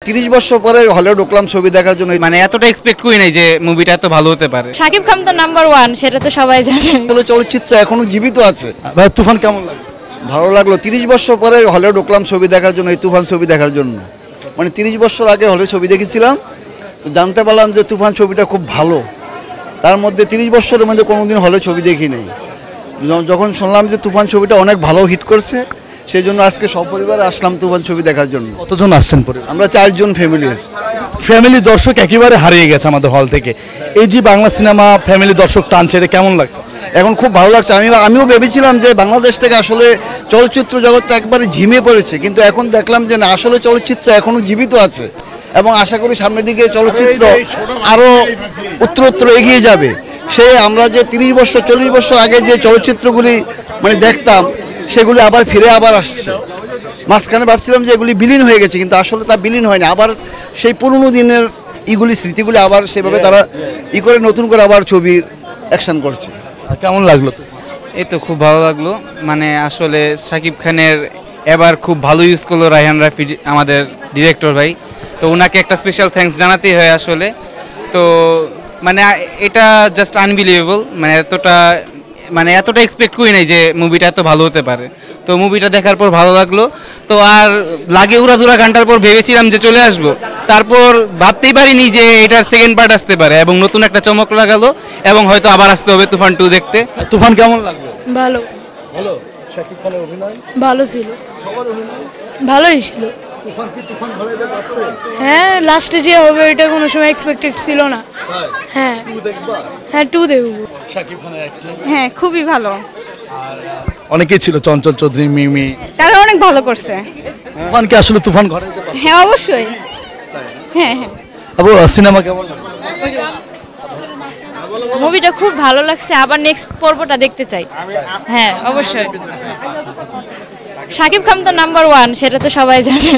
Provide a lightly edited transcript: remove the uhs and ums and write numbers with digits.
30 বছর পরে হলে ঢুকলাম ছবি দেখার জন্য, মানে এতটা এক্সপেক্ট করি নাই যে মুভিটা এত ভালো হতে পারে। শাকিব খান তো নাম্বার 1, সেটা তো সবাই জানে। চলচ্চিত্র এখনো জীবিত আছে। ভাই তুফান কেমন লাগে? ভালো লাগলো। 30 বছর পরে হলে ঢুকলাম ছবি দেখার জন্য, এই তুফান ছবি দেখার জন্য। মানে 30 বছর আগে হলে ছবি দেখেছিলাম, তো জানতে পারলাম যে তুফান ছবিটা খুব ভালো। তার মধ্যে 30 বছরের মধ্যে কোনোদিন হলে ছবি দেখি নাই। যখন শুনলাম যে তুফান ছবিটা অনেক ভালো হিট করছে, সেই জন্য আজকে সপরিবারে আসলাম তুফান ছবি দেখার জন্য। কতজন আসছেন পরিবার? আমরা 4 জন ফ্যামিলির। ফ্যামিলি দর্শক একেবারে হারিয়ে গেছে আমাদের হল থেকে। এই যে বাংলা সিনেমা ফ্যামিলি দর্শক টানছে, এটা কেমন লাগছে? এখন খুব ভালো লাগছে। আমিও ভেবেছিলাম যে বাংলাদেশ থেকে আসলে চলচ্চিত্র জগৎটা একবারে ঝিমে পড়েছে, কিন্তু এখন দেখলাম যে না, আসলে চলচ্চিত্র এখনো জীবিত আছে এবং আশা করি সামনের দিকে চলচ্চিত্র আরও উত্তরোত্তর এগিয়ে যাবে। আমরা যে 30 বছর 40 বছর আগে যে চলচ্চিত্রগুলি মানে দেখতাম, সেগুলি আবার ফিরে আসছে। মাঝখানে ভাবছিলাম যে এগুলি বিলীন হয়ে গেছে, কিন্তু আসলে তা বিলীন হয়নি। আবার সেই পুরনো দিনের স্মৃতিগুলি আবার সেভাবে তারা করে নতুন করে আবার ছবির অ্যাকশন করছে। কেমন লাগলো? এই তো খুব ভালো লাগলো। মানে আসলে শাকিব খানের এবার খুব ভালো ইউজ করলো রায়হান রাফি, আমাদের ডিরেক্টর ভাই। তো ওনাকে একটা স্পেশাল থ্যাঙ্কস জানাতেই হয় আসলে। তো মানে এটা জাস্ট আনবিলিভেবল। মানে এতটা এক্সপেক্ট করি নাই যে মুভিটা এত ভালো হতে পারে। তো মুভিটা দেখার পর ভালো লাগলো। তো আর লাগে উড়াধুরা গানটার পর ভেবেছিলাম যে চলে আসবো, তারপর ভাবতেই পারিনি যে এটার সেকেন্ড পার্ট আসতে পারে এবং নতুন একটা চমক লাগালো এবং হয়তো আবার আসতে হবে তুফান 2 দেখতে। তুফান কেমন লাগলো? ভালো ভালো। শাকিব খানের অভিনয় ভালো ছিল, সবার অভিনয় ভালোই ছিল। তুফান কি তুফান ধরে আসছে? হ্যাঁ, লাস্টে যে হবে এটা কোনো সময় এক্সপেক্টেড ছিল না। হ্যাঁ 2 দেখবা? হ্যাঁ 2 দেখব। শাকিব খানের অ্যাক্টিং হ্যাঁ খুবই ভালো, অনেকেই ছিল, চঞ্চল চৌধুরী, মিমি, তারা অনেক ভালো করছে। তুফান কি আসলে তুফান ঘরে দিতে পারছে? হ্যাঁ অবশ্যই। হ্যাঁ হ্যাঁ, আবু সিনেমা কেমন লাগলো? মুভিটা খুব ভালো লাগছে, আবার নেক্সট পর্বটা দেখতে চাই। হ্যাঁ অবশ্যই। শাকিব খান তো নাম্বার 1, সেটা তো সবাই জানে।